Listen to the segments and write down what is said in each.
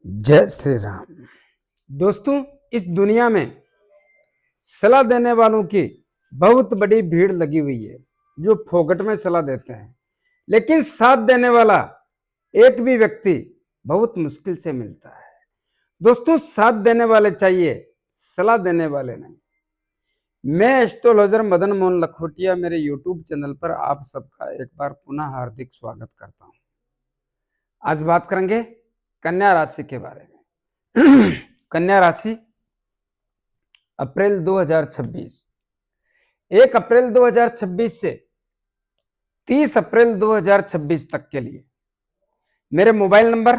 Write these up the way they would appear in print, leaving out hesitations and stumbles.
जय श्री राम। दोस्तों, इस दुनिया में सलाह देने वालों की बहुत बड़ी भीड़ लगी हुई है जो फोकट में सलाह देते हैं, लेकिन साथ देने वाला एक भी व्यक्ति बहुत मुश्किल से मिलता है। दोस्तों, साथ देने वाले चाहिए, सलाह देने वाले नहीं। मैं एस्ट्रोलॉजर मदन मोहन लखोटिया मेरे यूट्यूब चैनल पर आप सबका एक बार पुनः हार्दिक स्वागत करता हूं। आज बात करेंगे कन्या राशि के बारे में। कन्या राशि अप्रैल 2026, 1 अप्रैल 2026 से 30 अप्रैल 2026 तक के लिए मेरे मोबाइल नंबर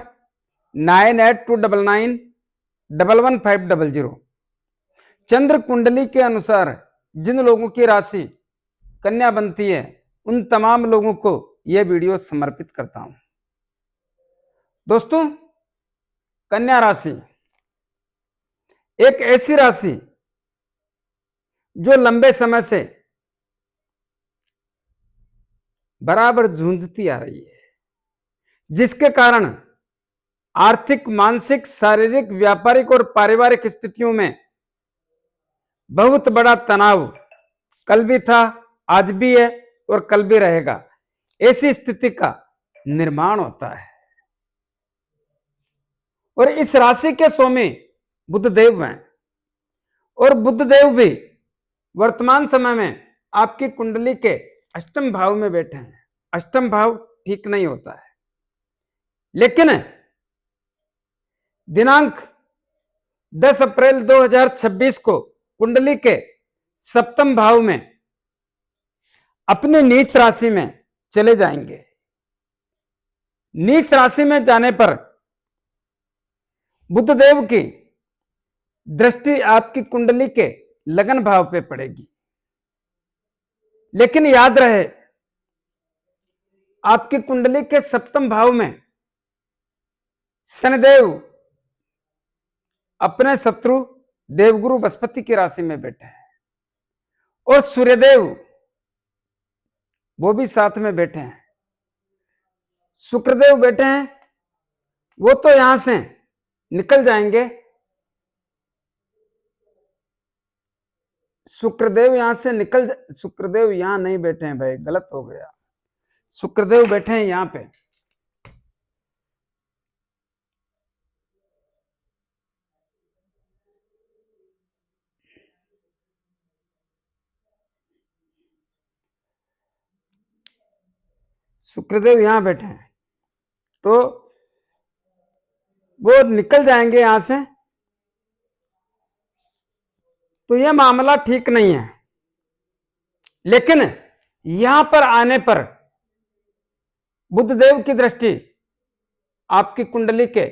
9829911500 चंद्र कुंडली के अनुसार जिन लोगों की राशि कन्या बनती है उन तमाम लोगों को यह वीडियो समर्पित करता हूं। दोस्तों, कन्या राशि एक ऐसी राशि जो लंबे समय से बराबर जूझती आ रही है, जिसके कारण आर्थिक, मानसिक, शारीरिक, व्यापारिक और पारिवारिक स्थितियों में बहुत बड़ा तनाव कल भी था, आज भी है और कल भी रहेगा। ऐसी स्थिति का निर्माण होता है और इस राशि के स्वामी बुधदेव हैं और बुधदेव भी वर्तमान समय में आपकी कुंडली के अष्टम भाव में बैठे हैं। अष्टम भाव ठीक नहीं होता है, लेकिन दिनांक 10 अप्रैल 2026 को कुंडली के सप्तम भाव में अपनी नीच राशि में चले जाएंगे। नीच राशि में जाने पर बुधदेव की दृष्टि आपकी कुंडली के लगन भाव पे पड़ेगी, लेकिन याद रहे आपकी कुंडली के सप्तम भाव में शनिदेव अपने शत्रु देवगुरु बृहस्पति की राशि में बैठे हैं और सूर्यदेव वो भी साथ में बैठे हैं। शुक्रदेव बैठे हैं, वो तो यहां से निकल जाएंगे। शुक्रदेव यहां नहीं बैठे हैं भाई, गलत हो गया। शुक्रदेव बैठे हैं यहां पे। शुक्रदेव यहां बैठे हैं तो वो निकल जाएंगे यहां से, तो यह मामला ठीक नहीं है। लेकिन यहां पर आने पर बुधदेव की दृष्टि आपकी कुंडली के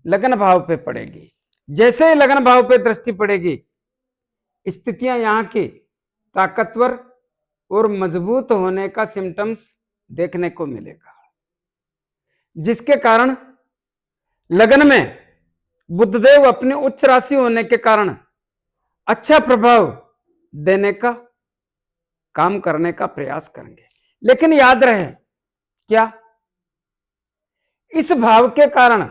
लगन भाव पे पड़ेगी। जैसे ही लगन भाव पे दृष्टि पड़ेगी, स्थितियां यहां की ताकतवर और मजबूत होने का सिम्टम्स देखने को मिलेगा, जिसके कारण लगन में बुधदेव अपनी उच्च राशि होने के कारण अच्छा प्रभाव देने का काम करने का प्रयास करेंगे। लेकिन याद रहे, क्या इस भाव के कारण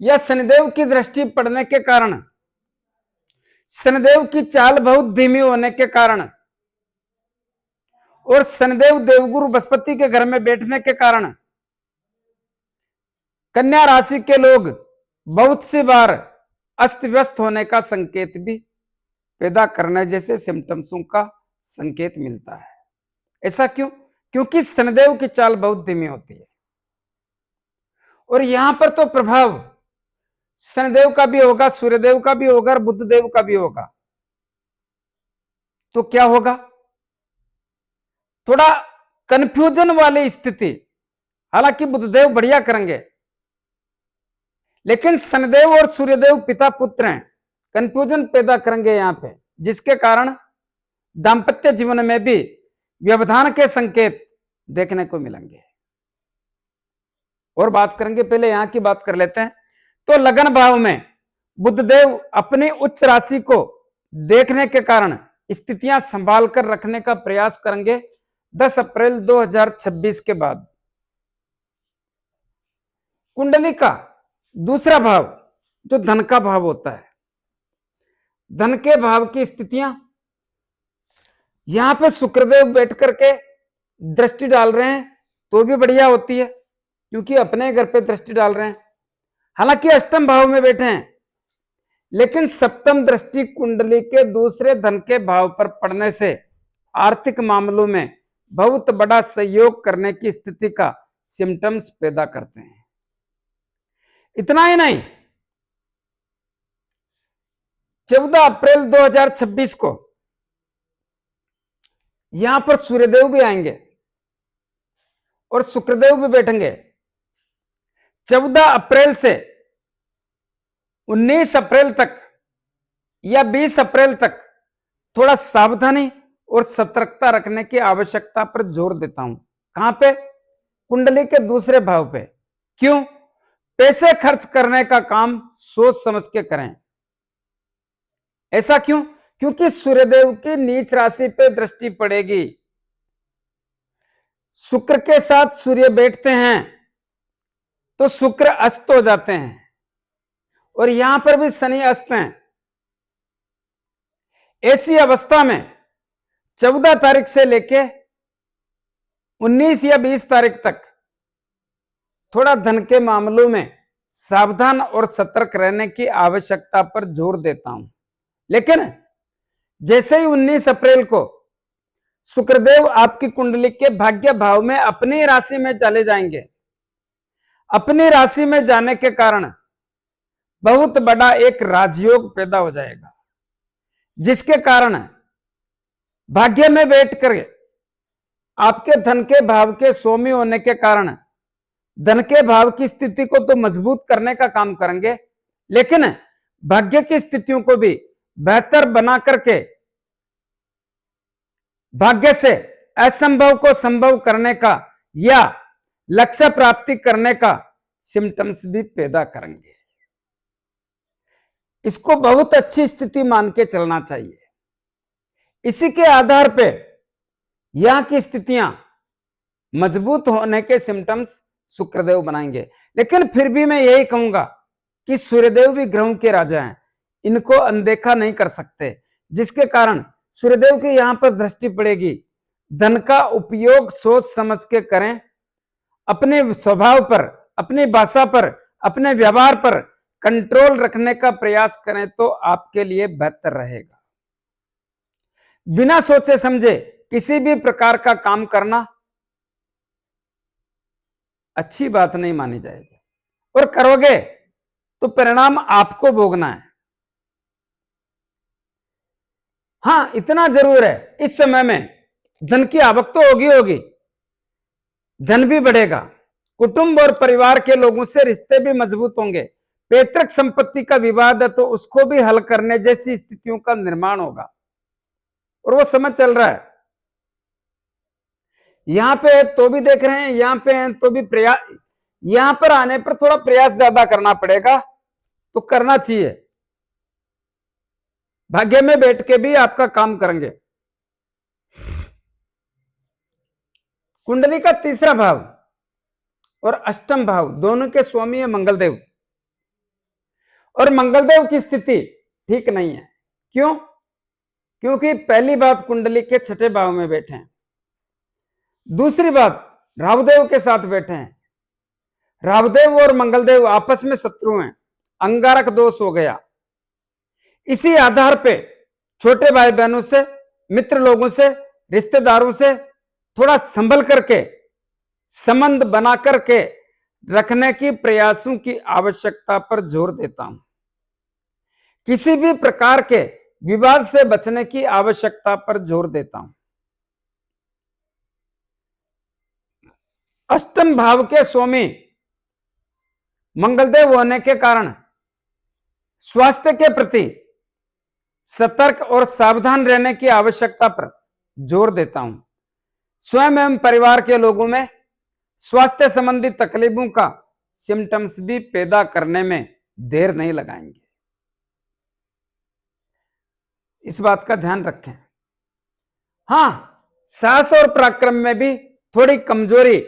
या शनिदेव की दृष्टि पड़ने के कारण, शनिदेव की चाल बहुत धीमी होने के कारण और शनिदेव देवगुरु बृहस्पति के घर में बैठने के कारण कन्या राशि के लोग बहुत सी बार अस्त व्यस्त होने का संकेत भी पैदा करने जैसे सिम्टम्सों का संकेत मिलता है। ऐसा क्यों? क्योंकि शनिदेव की चाल बहुत धीमी होती है और यहां पर तो प्रभाव शनिदेव का भी होगा, सूर्यदेव का भी होगा और बुधदेव का भी होगा। तो क्या होगा? थोड़ा कंफ्यूजन वाली स्थिति। हालांकि बुधदेव बढ़िया करेंगे, लेकिन शनिदेव और सूर्यदेव पिता पुत्र हैं, कंफ्यूजन पैदा करेंगे यहां पे, जिसके कारण दांपत्य जीवन में भी व्यवधान के संकेत देखने को मिलेंगे। और बात करेंगे, पहले यहां की बात कर लेते हैं। तो लगन भाव में बुधदेव अपनी उच्च राशि को देखने के कारण स्थितियां संभाल कर रखने का प्रयास करेंगे 10 अप्रैल 2026 के बाद। कुंडली का दूसरा भाव जो धन का भाव होता है, धन के भाव की स्थितियां, यहां पे शुक्रदेव बैठ करके दृष्टि डाल रहे हैं तो भी बढ़िया होती है, क्योंकि अपने घर पे दृष्टि डाल रहे हैं। हालांकि अष्टम भाव में बैठे हैं, लेकिन सप्तम दृष्टि कुंडली के दूसरे धन के भाव पर पड़ने से आर्थिक मामलों में बहुत बड़ा सहयोग करने की स्थिति का सिम्टम्स पैदा करते हैं। इतना ही नहीं, 14 अप्रैल 2026 को यहां पर सूर्यदेव भी आएंगे और शुक्रदेव भी बैठेंगे। 14 अप्रैल से 19 अप्रैल तक या 20 अप्रैल तक थोड़ा सावधानी और सतर्कता रखने की आवश्यकता पर जोर देता हूं। कहां पे? कुंडली के दूसरे भाव पे। क्यों? पैसे खर्च करने का काम सोच समझ के करें। ऐसा क्यों? क्योंकि सूर्यदेव की नीच राशि पे दृष्टि पड़ेगी। शुक्र के साथ सूर्य बैठते हैं तो शुक्र अस्त हो जाते हैं, और यहां पर भी शनि अस्त हैं। ऐसी अवस्था में 14 तारीख से लेके 19 या 20 तारीख तक थोड़ा धन के मामलों में सावधान और सतर्क रहने की आवश्यकता पर जोर देता हूं। लेकिन जैसे ही 19 अप्रैल को शुक्रदेव आपकी कुंडली के भाग्य भाव में अपनी राशि में चले जाएंगे। अपनी राशि में जाने के कारण बहुत बड़ा एक राजयोग पैदा हो जाएगा, जिसके कारण भाग्य में बैठकर आपके धन के भाव के स्वामी होने के कारण धन के भाव की स्थिति को तो मजबूत करने का काम करेंगे, लेकिन भाग्य की स्थितियों को भी बेहतर बना करके भाग्य से असंभव को संभव करने का या लक्ष्य प्राप्ति करने का सिम्टम्स भी पैदा करेंगे। इसको बहुत अच्छी स्थिति मान के चलना चाहिए। इसी के आधार पे यहां की स्थितियां मजबूत होने के सिम्टम्स शुक्रदेव बनाएंगे। लेकिन फिर भी मैं यही कहूंगा कि सूर्यदेव भी ग्रहों के राजा हैं, इनको अनदेखा नहीं कर सकते, जिसके कारण सूर्यदेव की यहां पर दृष्टि पड़ेगी। धन का उपयोग सोच समझ के करें। अपने स्वभाव पर, अपनी भाषा पर, अपने व्यवहार पर कंट्रोल रखने का प्रयास करें तो आपके लिए बेहतर रहेगा। बिना सोचे समझे किसी भी प्रकार का काम करना अच्छी बात नहीं मानी जाएगी, और करोगे तो परिणाम आपको भोगना है। हां, इतना जरूर है, इस समय में धन की आवक तो होगी, धन भी बढ़ेगा, कुटुंब और परिवार के लोगों से रिश्ते भी मजबूत होंगे। पैतृक संपत्ति का विवाद है तो उसको भी हल करने जैसी स्थितियों का निर्माण होगा, और वो समय चल रहा है। यहां पे तो भी देख रहे हैं, यहां पे हैं तो भी प्रयास, यहां पर आने पर थोड़ा प्रयास ज्यादा करना पड़ेगा, तो करना चाहिए। भाग्य में बैठ के भी आपका काम करेंगे। कुंडली का तीसरा भाव और अष्टम भाव दोनों के स्वामी है मंगलदेव, और मंगलदेव की स्थिति ठीक नहीं है। क्यों? क्योंकि पहली बात कुंडली के छठे भाव में बैठे हैं, दूसरी बात राहुदेव के साथ बैठे हैं। राहुदेव और मंगलदेव आपस में शत्रु हैं, अंगारक दोष हो गया। इसी आधार पे छोटे भाई बहनों से, मित्र लोगों से, रिश्तेदारों से थोड़ा संभल करके संबंध बना करके रखने की प्रयासों की आवश्यकता पर जोर देता हूं। किसी भी प्रकार के विवाद से बचने की आवश्यकता पर जोर देता हूं। अष्टम भाव के स्वामी मंगलदेव होने के कारण स्वास्थ्य के प्रति सतर्क और सावधान रहने की आवश्यकता पर जोर देता हूं। स्वयं एवं परिवार के लोगों में स्वास्थ्य संबंधी तकलीफों का सिम्टम्स भी पैदा करने में देर नहीं लगाएंगे। इस बात का ध्यान रखें। हां, साहस और पराक्रम में भी थोड़ी कमजोरी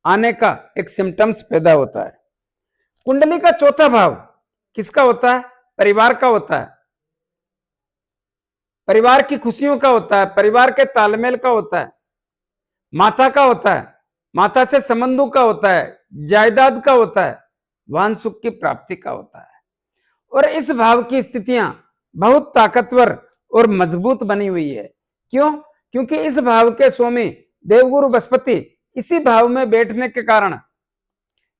आने का एक सिम्टम्स पैदा होता है। कुंडली का चौथा भाव किसका होता है? परिवार का होता है, परिवार की खुशियों का होता है, परिवार के तालमेल का होता है, माता का होता है, माता से संबंधों का होता है, जायदाद का होता है, वाहन सुख की प्राप्ति का होता है। और इस भाव की स्थितियां बहुत ताकतवर और मजबूत बनी हुई है। क्यों? क्योंकि इस भाव के स्वामी देवगुरु बृहस्पति इसी भाव में बैठने के कारण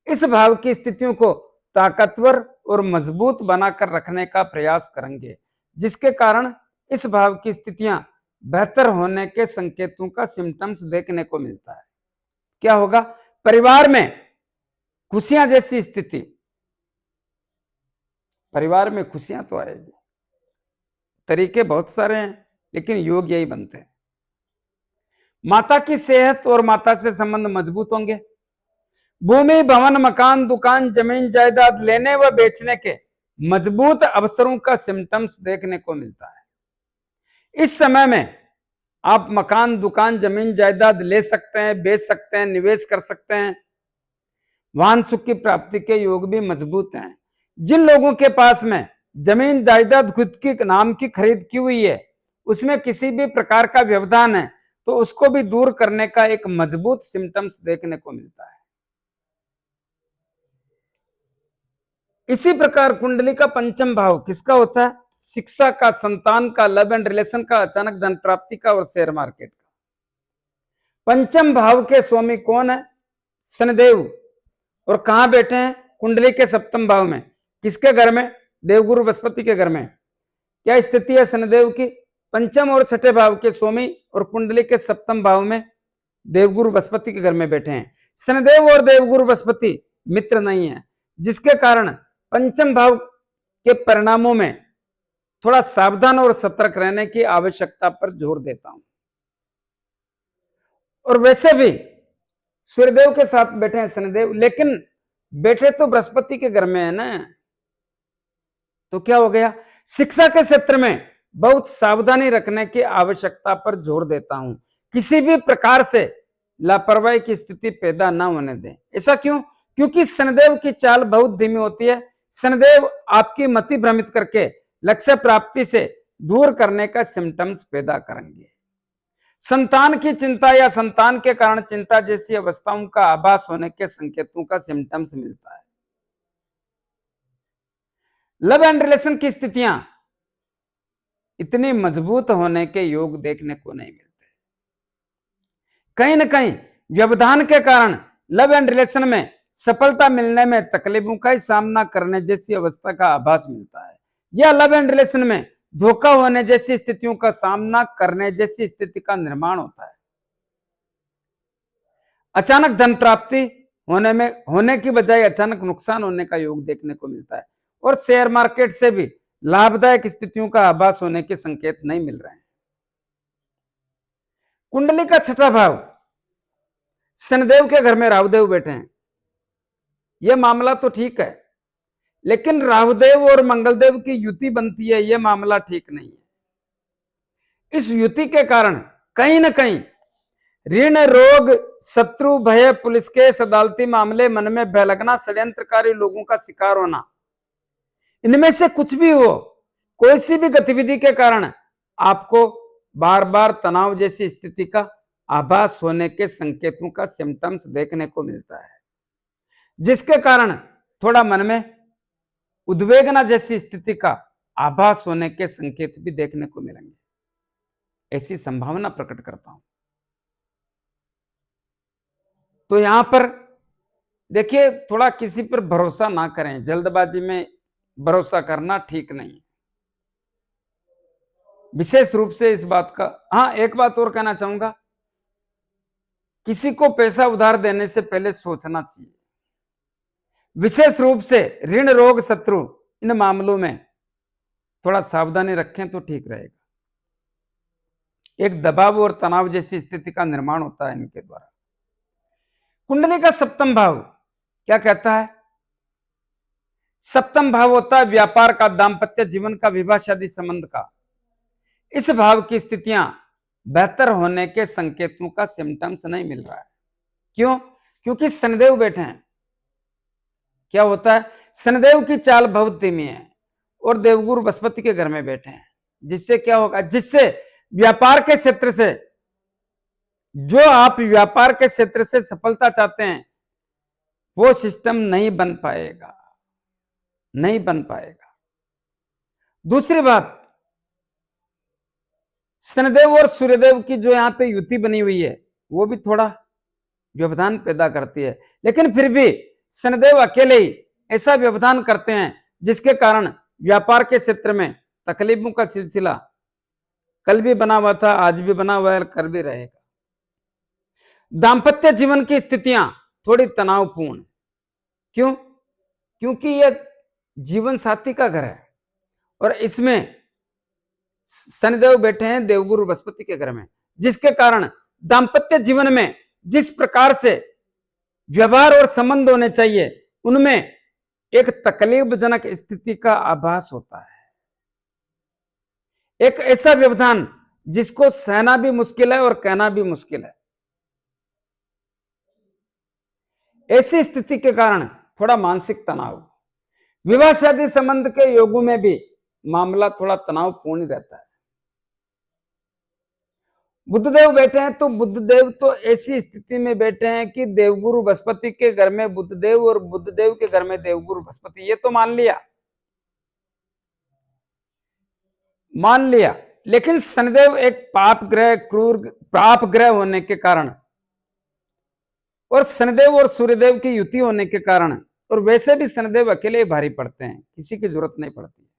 इस भाव की स्थितियों को ताकतवर और मजबूत बनाकर रखने का प्रयास करेंगे, जिसके कारण इस भाव की स्थितियां बेहतर होने के संकेतों का सिम्टम्स देखने को मिलता है। क्या होगा? परिवार में खुशियां जैसी स्थिति, परिवार में खुशियां तो आएगी, तरीके बहुत सारे हैं लेकिन योग यही बनते हैं। माता की सेहत और माता से संबंध मजबूत होंगे। भूमि, भवन, मकान, दुकान, जमीन जायदाद लेने व बेचने के मजबूत अवसरों का सिम्टम्स देखने को मिलता है। इस समय में आप मकान, दुकान, जमीन जायदाद ले सकते हैं, बेच सकते हैं, निवेश कर सकते हैं। वाहन सुख की प्राप्ति के योग भी मजबूत हैं। जिन लोगों के पास में जमीन जायदाद खुद की नाम की खरीद की हुई है, उसमें किसी भी प्रकार का व्यवधान है तो उसको भी दूर करने का एक मजबूत सिम्टम्स देखने को मिलता है। इसी प्रकार कुंडली का पंचम भाव किसका होता है? शिक्षा का, संतान का, लव एंड रिलेशन का, अचानक धन प्राप्ति का और शेयर मार्केट का। पंचम भाव के स्वामी कौन है? शनिदेव। और कहां बैठे हैं? कुंडली के सप्तम भाव में। किसके घर में? देवगुरु बृहस्पति के घर में। क्या स्थिति है शनिदेव की? पंचम और छठे भाव के स्वामी और कुंडली के सप्तम भाव में देवगुरु बृहस्पति के घर में बैठे हैं। शनिदेव और देवगुरु बृहस्पति मित्र नहीं है, जिसके कारण पंचम भाव के परिणामों में थोड़ा सावधान और सतर्क रहने की आवश्यकता पर जोर देता हूं। और वैसे भी सूर्यदेव के साथ बैठे हैं शनिदेव, लेकिन बैठे तो बृहस्पति के घर में है ना, तो क्या हो गया? शिक्षा के क्षेत्र में बहुत सावधानी रखने की आवश्यकता पर जोर देता हूं। किसी भी प्रकार से लापरवाही की स्थिति पैदा ना होने दें। ऐसा क्यों? क्योंकि शनिदेव की चाल बहुत धीमी होती है। शनिदेव आपकी मति भ्रमित करके लक्ष्य प्राप्ति से दूर करने का सिम्टम्स पैदा करेंगे। संतान की चिंता या संतान के कारण चिंता जैसी अवस्थाओं का आभास होने के संकेतों का सिम्टम्स मिलता है। लव एंड रिलेशन की स्थितियां इतनी मजबूत होने के योग देखने को नहीं मिलते। कहीं ना कहीं व्यवधान के कारण लव एंड रिलेशन में सफलता मिलने में तकलीफों का ही सामना करने जैसी अवस्था का आभास मिलता है, या लव एंड रिलेशन में धोखा होने जैसी स्थितियों का सामना करने जैसी स्थिति का निर्माण होता है। अचानक धन प्राप्ति होने की बजाय अचानक नुकसान होने का योग देखने को मिलता है। और शेयर मार्केट से भी लाभदायक स्थितियों का आभास होने के संकेत नहीं मिल रहे हैं। कुंडली का छठा भाव, शनिदेव के घर में राहुदेव बैठे हैं। यह मामला तो ठीक है, लेकिन राहुदेव और मंगलदेव की युति बनती है, यह मामला ठीक नहीं है। इस युति के कारण कहीं ना कहीं ऋण, रोग, शत्रु, भय, पुलिस केस, अदालती मामले, मन में भय लगना, षड्यंत्रकारी लोगों का शिकार होना, इनमें से कुछ भी हो, कोई सी भी गतिविधि के कारण आपको बार बार तनाव जैसी स्थिति का आभास होने के संकेतों का सिम्टम्स देखने को मिलता है, जिसके कारण थोड़ा मन में उद्वेगना जैसी स्थिति का आभास होने के संकेत भी देखने को मिलेंगे। ऐसी संभावना प्रकट करता हूं। तो यहां पर देखिए, थोड़ा किसी पर भरोसा ना करें, जल्दबाजी में भरोसा करना ठीक नहीं है। विशेष रूप से इस बात का, हाँ एक बात और कहना चाहूंगा, किसी को पैसा उधार देने से पहले सोचना चाहिए। विशेष रूप से ऋण, रोग, शत्रु, इन मामलों में थोड़ा सावधानी रखें तो ठीक रहेगा। एक दबाव और तनाव जैसी स्थिति का निर्माण होता है इनके द्वारा। कुंडली का सप्तम भाव क्या कहता है? सप्तम भाव होता है व्यापार का, दाम्पत्य जीवन का, विवाह शादी संबंध का। इस भाव की स्थितियां बेहतर होने के संकेतों का सिम्टम्स नहीं मिल रहा है। क्यों? क्योंकि शनिदेव बैठे हैं। क्या होता है, शनिदेव की चाल बहुत धीमी है और देवगुरु बृहस्पति के घर में बैठे हैं, जिससे क्या होगा, जिससे व्यापार के क्षेत्र से, जो आप व्यापार के क्षेत्र से सफलता चाहते हैं, वो सिस्टम नहीं बन पाएगा, नहीं बन पाएगा। दूसरी बात, शनिदेव और सूर्यदेव की जो यहां पे युति बनी हुई है, वो भी थोड़ा व्यवधान पैदा करती है, लेकिन फिर भी शनिदेव अकेले ही ऐसा व्यवधान करते हैं जिसके कारण व्यापार के क्षेत्र में तकलीफों का सिलसिला कल भी बना हुआ था, आज भी बना हुआ है, कर भी रहेगा। दांपत्य जीवन की स्थितियां थोड़ी तनावपूर्ण, क्यों? क्योंकि यह जीवन साथी का घर है और इसमें शनिदेव बैठे हैं देवगुरु बृहस्पति के घर में, जिसके कारण दांपत्य जीवन में जिस प्रकार से व्यवहार और संबंध होने चाहिए, उनमें एक तकलीफजनक स्थिति का आभास होता है। एक ऐसा व्यवधान जिसको सहना भी मुश्किल है और कहना भी मुश्किल है। ऐसी स्थिति के कारण थोड़ा मानसिक तनाव, विवाह शादी संबंध के योगों में भी मामला थोड़ा तनावपूर्ण रहता है। बुद्धदेव बैठे हैं तो बुद्धदेव तो ऐसी स्थिति में बैठे हैं कि देवगुरु बृहस्पति के घर में बुद्धदेव और बुद्धदेव के घर में देवगुरु बृहस्पति, ये तो मान लिया, लेकिन शनिदेव एक पाप ग्रह, क्रूर पाप ग्रह होने के कारण और शनिदेव और सूर्यदेव की युति होने के कारण, और वैसे भी शनिदेव अकेले भारी पड़ते हैं, किसी की जरूरत नहीं पड़ती,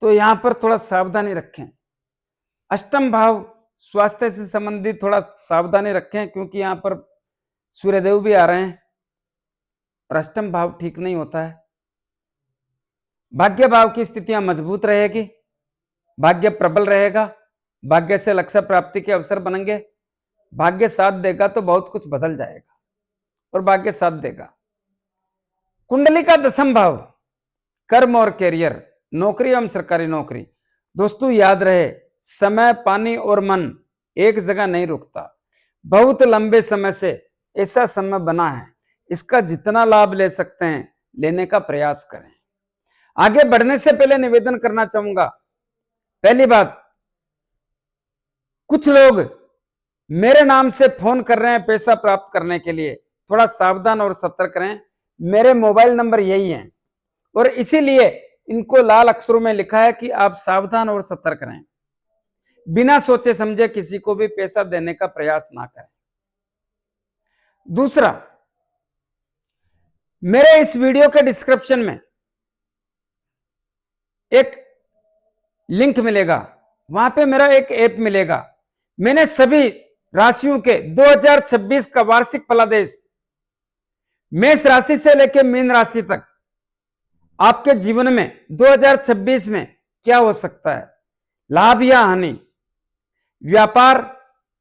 तो यहां पर थोड़ा सावधानी रखें। अष्टम भाव स्वास्थ्य से संबंधित थोड़ा सावधानी रखें, क्योंकि यहां पर सूर्यदेव भी आ रहे हैं और अष्टम भाव ठीक नहीं होता है। भाग्य भाव की स्थितियां मजबूत रहेगी, भाग्य प्रबल रहेगा, भाग्य से लक्ष्य प्राप्ति के अवसर बनेंगे, भाग्य साथ देगा तो बहुत कुछ बदल जाएगा और भाग्य साथ देगा। कुंडली का दसम भाव कर्म और कैरियर, नौकरी एवं सरकारी नौकरी। दोस्तों याद रहे, समय, पानी और मन एक जगह नहीं रुकता। बहुत लंबे समय से ऐसा समय बना है, इसका जितना लाभ ले सकते हैं लेने का प्रयास करें। आगे बढ़ने से पहले निवेदन करना चाहूंगा, पहली बात, कुछ लोग मेरे नाम से फोन कर रहे हैं पैसा प्राप्त करने के लिए, थोड़ा सावधान और सतर्क रहें। मेरे मोबाइल नंबर यही है और इसीलिए इनको लाल अक्षरों में लिखा है कि आप सावधान और सतर्क रहें। बिना सोचे समझे किसी को भी पैसा देने का प्रयास ना करें। दूसरा, मेरे इस वीडियो के डिस्क्रिप्शन में एक लिंक मिलेगा, वहां पे मेरा एक ऐप मिलेगा। मैंने सभी राशियों के 2026 का वार्षिक फलादेश, मेष राशि से लेकर मीन राशि तक, आपके जीवन में 2026 में क्या हो सकता है, लाभ या हानि, व्यापार,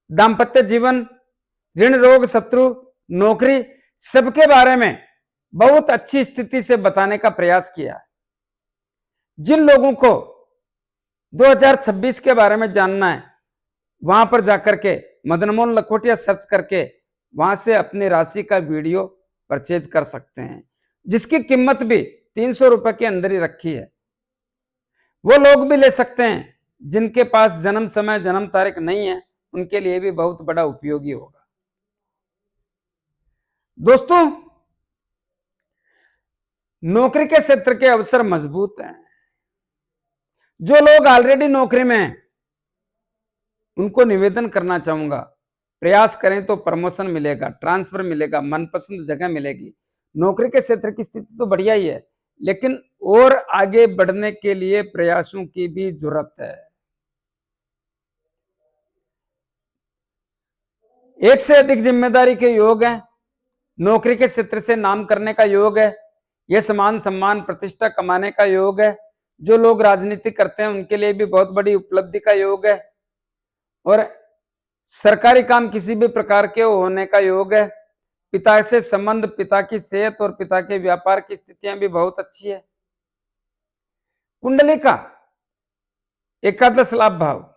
दांपत्य जीवन, ऋण, रोग, शत्रु, नौकरी, सबके बारे में बहुत अच्छी स्थिति से बताने का प्रयास किया है। जिन लोगों को 2026 के बारे में जानना है, वहां पर जाकर के मदन मोहन लखोटिया सर्च करके वहां से अपनी राशि का वीडियो परचेज कर सकते हैं, जिसकी कीमत भी 300 रुपए के अंदर ही रखी है। वो लोग भी ले सकते हैं जिनके पास जन्म समय, जन्म तारीख नहीं है, उनके लिए भी बहुत बड़ा उपयोगी होगा। दोस्तों, नौकरी के क्षेत्र के अवसर मजबूत हैं। जो लोग ऑलरेडी नौकरी में हैं, उनको निवेदन करना चाहूंगा, प्रयास करें तो प्रमोशन मिलेगा, ट्रांसफर मिलेगा, मनपसंद जगह मिलेगी। नौकरी के क्षेत्र की स्थिति तो बढ़िया ही है, लेकिन और आगे बढ़ने के लिए प्रयासों की भी जरूरत है। एक से अधिक जिम्मेदारी के योग है, नौकरी के क्षेत्र से नाम करने का योग है, यह समान सम्मान प्रतिष्ठा कमाने का योग है। जो लोग राजनीति करते हैं उनके लिए भी बहुत बड़ी उपलब्धि का योग है और सरकारी काम किसी भी प्रकार के होने का योग है। पिता से संबंध, पिता की सेहत और पिता के व्यापार की स्थितियां भी बहुत अच्छी है। कुंडली का एकादश लाभ भाव,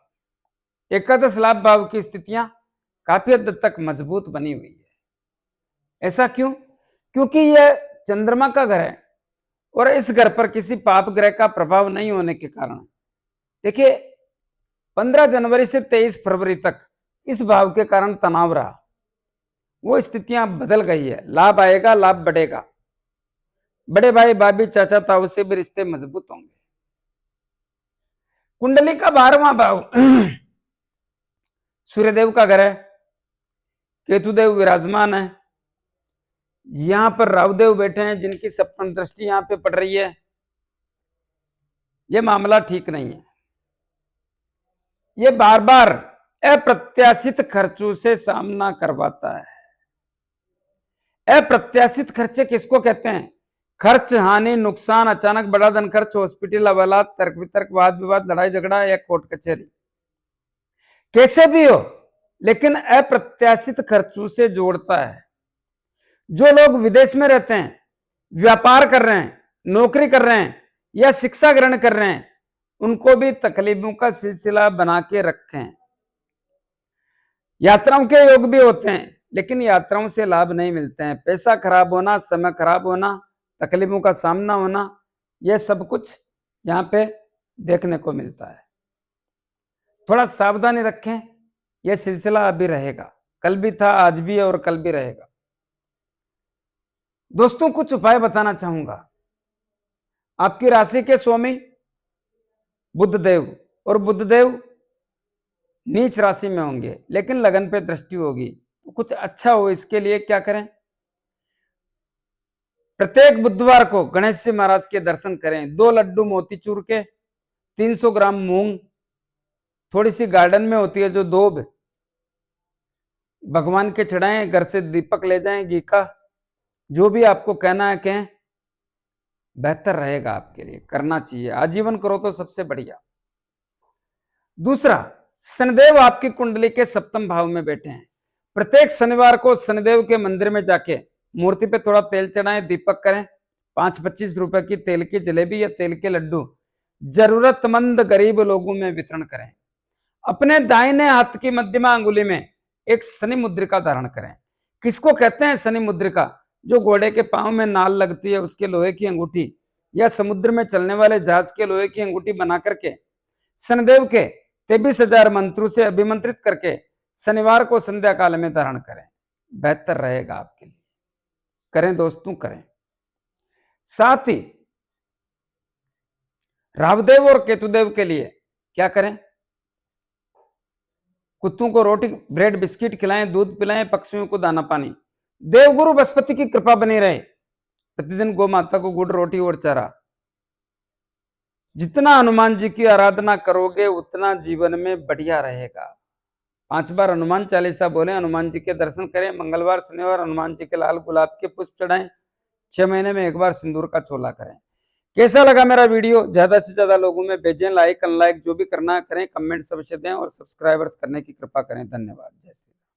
एकादश लाभ भाव की स्थितियां काफी हद तक मजबूत बनी हुई है। ऐसा क्यों? क्योंकि यह चंद्रमा का घर है और इस घर पर किसी पाप ग्रह का प्रभाव नहीं होने के कारण देखिए 15 जनवरी से 23 फरवरी तक इस भाव के कारण तनाव रहा, वो स्थितियां बदल गई है। लाभ आएगा, लाभ बढ़ेगा, बड़े भाई भाभी चाचा ताऊ से भी रिश्ते मजबूत होंगे। कुंडली का 12वां भाव सूर्यदेव का घर है, केतुदेव विराजमान है, यहां पर राहुदेव बैठे हैं जिनकी सप्तम दृष्टि यहां पे पड़ रही है। यह मामला ठीक नहीं है, ये बार बार अप्रत्याशित खर्चों से सामना करवाता है। अप्रत्याशित खर्चे किसको कहते हैं? खर्च, हानि, नुकसान, अचानक बड़ा धन खर्च, हॉस्पिटल हवालात, तर्क वितर्क, वाद विवाद, लड़ाई झगड़ा या कोर्ट कचहरी, कैसे भी हो लेकिन अप्रत्याशित खर्चों से जोड़ता है। जो लोग विदेश में रहते हैं, व्यापार कर रहे हैं, नौकरी कर रहे हैं या शिक्षा ग्रहण कर रहे हैं, उनको भी तकलीफों का सिलसिला बना के रखें। यात्राओं के योग भी होते हैं लेकिन यात्राओं से लाभ नहीं मिलते हैं। पैसा खराब होना, समय खराब होना, तकलीफों का सामना होना, यह सब कुछ यहाँ पे देखने को मिलता है। थोड़ा सावधानी रखें, यह सिलसिला अभी रहेगा, कल भी था, आज भी है और कल भी रहेगा। दोस्तों कुछ उपाय बताना चाहूंगा। आपकी राशि के स्वामी बुधदेव, और बुधदेव नीच राशि में होंगे लेकिन लगन पे दृष्टि होगी, तो कुछ अच्छा हो इसके लिए क्या करें? प्रत्येक बुधवार को गणेश जी महाराज के दर्शन करें। 2 लड्डू मोतीचूर के, 300 ग्राम मूंग, थोड़ी सी गार्डन में होती है जो दोब, भगवान के चढ़ाएं, घर से दीपक ले जाएं घी का, जो भी आपको कहना है कहें, बेहतर रहेगा आपके लिए, करना चाहिए। आजीवन करो तो सबसे बढ़िया। दूसरा, शनिदेव आपकी कुंडली के सप्तम भाव में बैठे हैं। प्रत्येक शनिवार को शनिदेव के मंदिर में जाके मूर्ति पे थोड़ा तेल चढ़ाएं, दीपक करें, 5-25 रुपए की तेल की जलेबी या तेल के लड्डू जरूरतमंद गरीब लोगों में वितरण करें। अपने दाहिने हाथ की मध्यमा अंगुली में एक शनि मुद्रिका धारण करें। किसको कहते हैं शनि मुद्रिका? जो घोड़े के पांव में नाल लगती है उसके लोहे की अंगूठी, या समुद्र में चलने वाले जहाज के लोहे की अंगूठी बना करके शनिदेव के 23,000 मंत्रों से अभिमंत्रित करके शनिवार को संध्या काल में धारण करें, बेहतर रहेगा आपके लिए। करें दोस्तों, करें। साथ ही राहुदेव और केतुदेव के लिए क्या करें? कुत्तों को रोटी, ब्रेड, बिस्किट खिलाएं, दूध पिलाएं, पक्षियों को दाना पानी। देवगुरु बृहस्पति की कृपा बनी रहे। प्रतिदिन गौ माता को गुड़, रोटी और चारा। जितना हनुमान जी की आराधना करोगे उतना जीवन में बढ़िया रहेगा। 5 बार हनुमान चालीसा बोले, हनुमान जी के दर्शन करें। मंगलवार शनिवार हनुमान जी के लाल गुलाब के पुष्प चढ़ाएं। 6 महीने में 1 बार सिंदूर का चोला करें। कैसा लगा मेरा वीडियो? ज्यादा से ज्यादा लोगों में भेजें। लाइक अनलाइक जो भी करना है करें, कमेंट अवश्य दें और सब्सक्राइबर्स करने की कृपा करें। धन्यवाद। जय श्री राम।